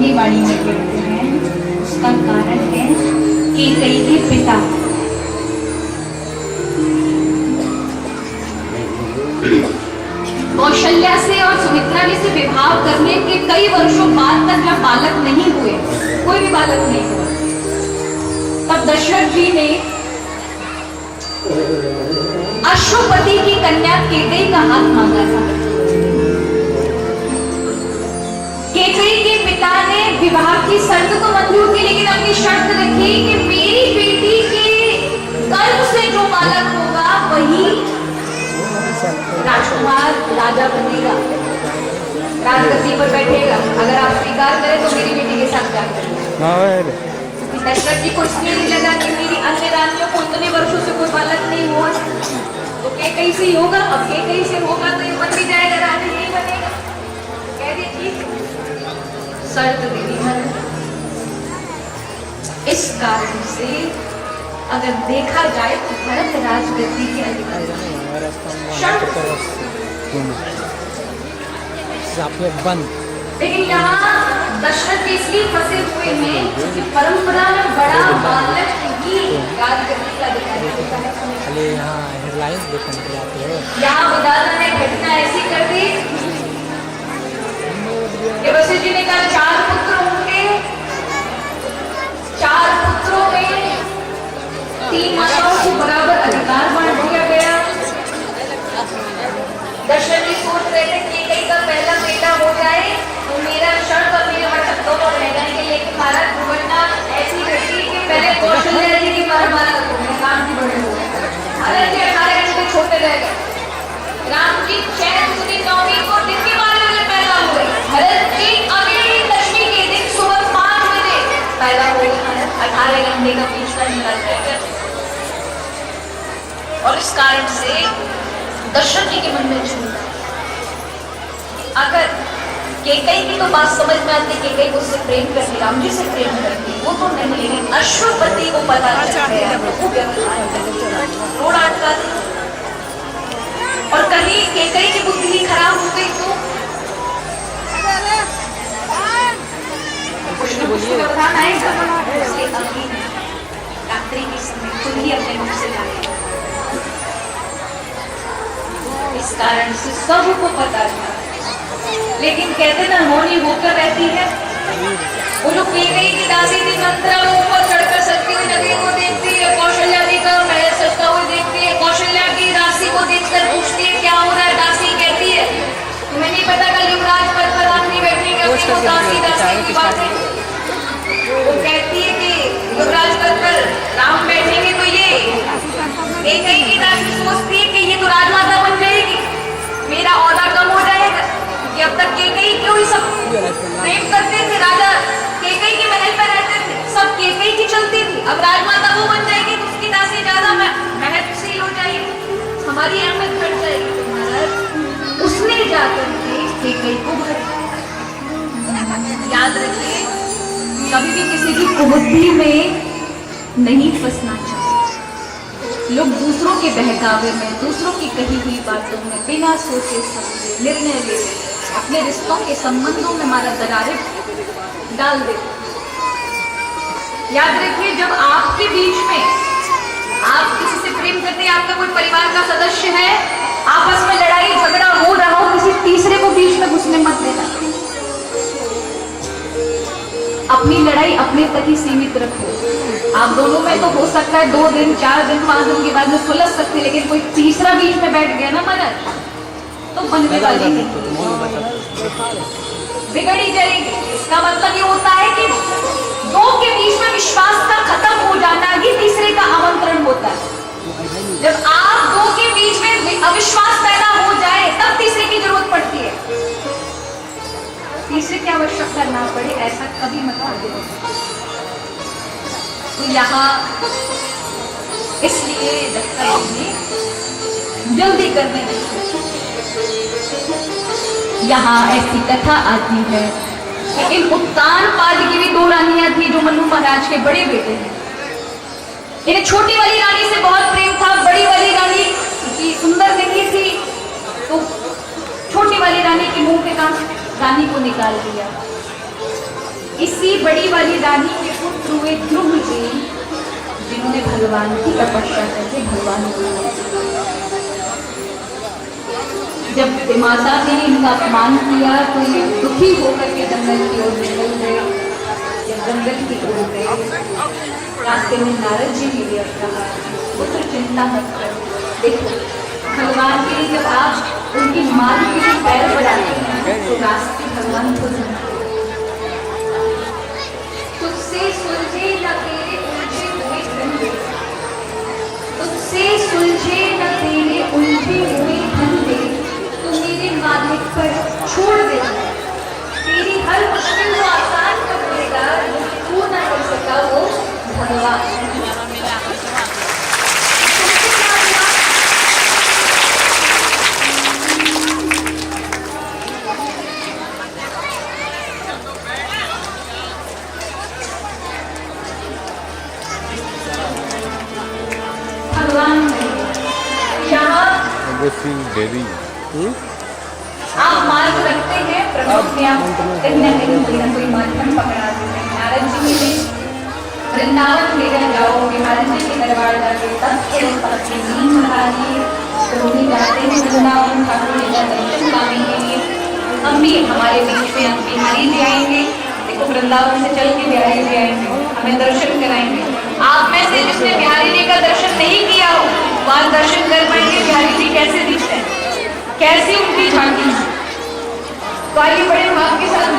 अपनी वाणी में कहते हैं, उसका कारण है कैकेयी के पिता। कौशल्या से और सुमित्रा जी से विवाह करने के कई वर्षों बाद तक जब बालक नहीं हुए, कोई भी बालक नहीं हुआ, तब दशरथ जी ने अश्वपति की कन्या कैकेयी का हाथ मांगा था। कैकेयी के पिता ने विवाह की शर्त तो मंजूर की, लेकिन अपनी शर्त रखी कि मेरी बेटी के गर्भ से जो बालक होगा वही राजकुमार राजा बनेगा, राजगद्दी पर बैठेगा। अगर आप स्वीकार करें तो मेरी बेटी के साथ क्या करें। दशरथ जी को इसलिए नहीं लगा कि मेरी अन्य रानियों को इतने वर्षों से कोई बालक नहीं हुआ, तो कैकेयी से ही होगा। अब कैकेयी से होगा तो ये बन भी जाएगा, राजा नहीं बनेगा। कह दी ठीक, शर्त दे दी मैंने। इस कारण से अगर देखा जाए तो भरत राजगद्दी के अधिकारी बंद, लेकिन यहाँ दशरथ जी इसलिए फंसे हुए हैं क्योंकि परंपरा में बड़ा बालक ही राजगद्दी का अधिकारी होता है। यहाँ हेडलाइंस देखने के आते हो। यहाँ विधाता ने घटना ऐसी कर दी कि वशिष्ठ जी ने कहा 4 पुत्र होंगे, 4 पुत्रों में 3 माताओं को बराबर अधिकार बांट दिया गया। दशरथ जी सोच रहे थे कि कैकेयी का पहला बेटा हो जाए तो मेरा शर्त और मेरे वचन दोनों रह जाएंगे, लेकिन भारत भूमंडा ऐसी घटी कि पहले कौशल्या जी की बार काम की बड़े हो गए, भारत जी 18 घंटे छोटे रह गए। राम जी चैन सुनी नौवीं को दिन के 12 बजे पैदा हुए, भरत जी अगली दशमी के दिन सुबह 5 बजे पैदा हुए। 18 घंटे का बीच का अंतर रह गया। और इस कारण से दशरथ जी के मन में चिंता, अगर कैकेयी की तो बात समझ में आती, कैकेयी उससे प्रेम करती, राम जी से प्रेम करती, वो तो नहीं, लेकिन अश्वपति को पता चल गया तो वो रोड अटका दी। और कहीं कैकेयी की बुद्धि ही खराब हो गई तो कुछ न कुछ व्यवधान आएगा। रात्रि के समय खुद ही अपने मुख से जाएगा। इस कारण से सबको पता था, लेकिन कहते ना होनी होकर रहती है। वो जो कैकेयी की दासी थी मंत्रा, वो ऊपर चढ़कर सजती हुई नगरी को देखती है, कौशल्या जी का महल सजता हुआ देखती है, कौशल्या की दासी को देखकर पूछती है क्या हो रहा है। दासी कहती है तुम्हें नहीं पता कल युवराज पद पर राम नहीं बैठेंगे। वो दासी की बात है, वो कहती है कि युवराज पद पर राम बैठेंगे तो ये कैकेयी की दासी सोचती है कि ये तो राजमाता बन जाएगी, मेरा औहदा कम हो जाएगा। कि अब तक कैकेयी क्यों ही सब प्रेम करते थे, राजा कैकेयी के महल पर रहते थे, सब कैकेयी की चलती थी। अब राजमाता वो बन जाएगी तो उसकी दासी ज्यादा महत्वशील हो जाएगी, हमारी अहमियत घट जाएगी। तो महाराज उसने जाकर के कैकेयी को भर। याद रखिए, कभी भी किसी की कुबुद्धि में नहीं फंसना चाहिए। लोग दूसरों के बहकावे में, दूसरों की कही हुई बातों में बिना सोचे समझे निर्णय ले अपने रिश्तों के संबंधों में हमारा दरारें डाल दे। याद रखिए, जब आपके बीच में आप किसी से प्रेम करते हैं, आपका कोई परिवार का सदस्य है, आपस में लड़ाई झगड़ा हो रहा हो, किसी तीसरे को बीच में घुसने मत देना। अपनी लड़ाई अपने तक ही सीमित रखो। आप दोनों में तो हो सकता है 2 दिन 4 दिन 5 दिन के बाद में सुलझ सकते, लेकिन कोई तीसरा बीच में बैठ गया ना महाराज तो बनने वाली नहीं, बिगड़ी जाएगी। इसका मतलब ये होता है कि 2 के बीच में विश्वास का खत्म हो जाना ही तीसरे का आमंत्रण होता है। जब आप 2 के बीच में अविश्वास पैदा हो जाए तब तीसरे की जरूरत पड़ती है। तीसरे की आवश्यकता ना पड़े ऐसा कभी मत करिए। तो यहाँ इसलिए जल्दी करने की, यहाँ ऐसी कथा आती है कि इन उत्तानपाद की भी 2 रानियां थी जो मनु महाराज के बड़े बेटे हैं। इन्हें छोटी वाली रानी से बहुत प्रेम था, बड़ी वाली रानी की सुंदर नहीं थी तो छोटी वाली रानी के मुंह के काम रानी को निकाल दिया। इसी बड़ी वाली रानी के पुत्र हुए ध्रुव जी, जिन्होंने भगवान की तपस्या करके भगवान को जब माता ने इनका अपमान किया तो ये दुखी होकर के जंगल की ओर निकल गए। जब जंगल की ओर गए, रास्ते में नारद जी ने भी कहा, पुत्र चिंता मत कर, देखो भगवान के लिए जब आप उनकी मान के लिए पैर बढ़ाते हैं तो रास्ते भगवान को तुझसे सुलझे न तेरे उलझे हुए धंधे, तुझसे सुलझे न तेरे उलझे हुए धंधे, तू मेरे मालिक पर छोड़ दे, तेरी हर मुश्किल को आसान कर देगा, जो तू ना कर सका वो भगवान। देवी आप मार्ग रखते हैं, प्रभु में आप कहीं ना कहीं कोई ना कोई माध्यम पकड़ा देते हैं। नारद जी ने वृंदावन लेकर जाओगे, नारद जी के दरबार जाके नींद लगाइए, तो भी जाते हैं वृंदावन ठाकुर जी का दर्शन पाने के लिए। हम भी हमारे बीच में हम बिहारी भी आएंगे, देखो वृंदावन से चल के बिहारी भी आएंगे, हमें दर्शन कराएंगे। आप में से जिसने बिहारी जी का दर्शन नहीं किया हो, वहां दर्शन कर पाएंगे बिहारी जी कैसे दिखते हैं, कैसी उनकी झांकी। तो आइए बड़े भाव के साथ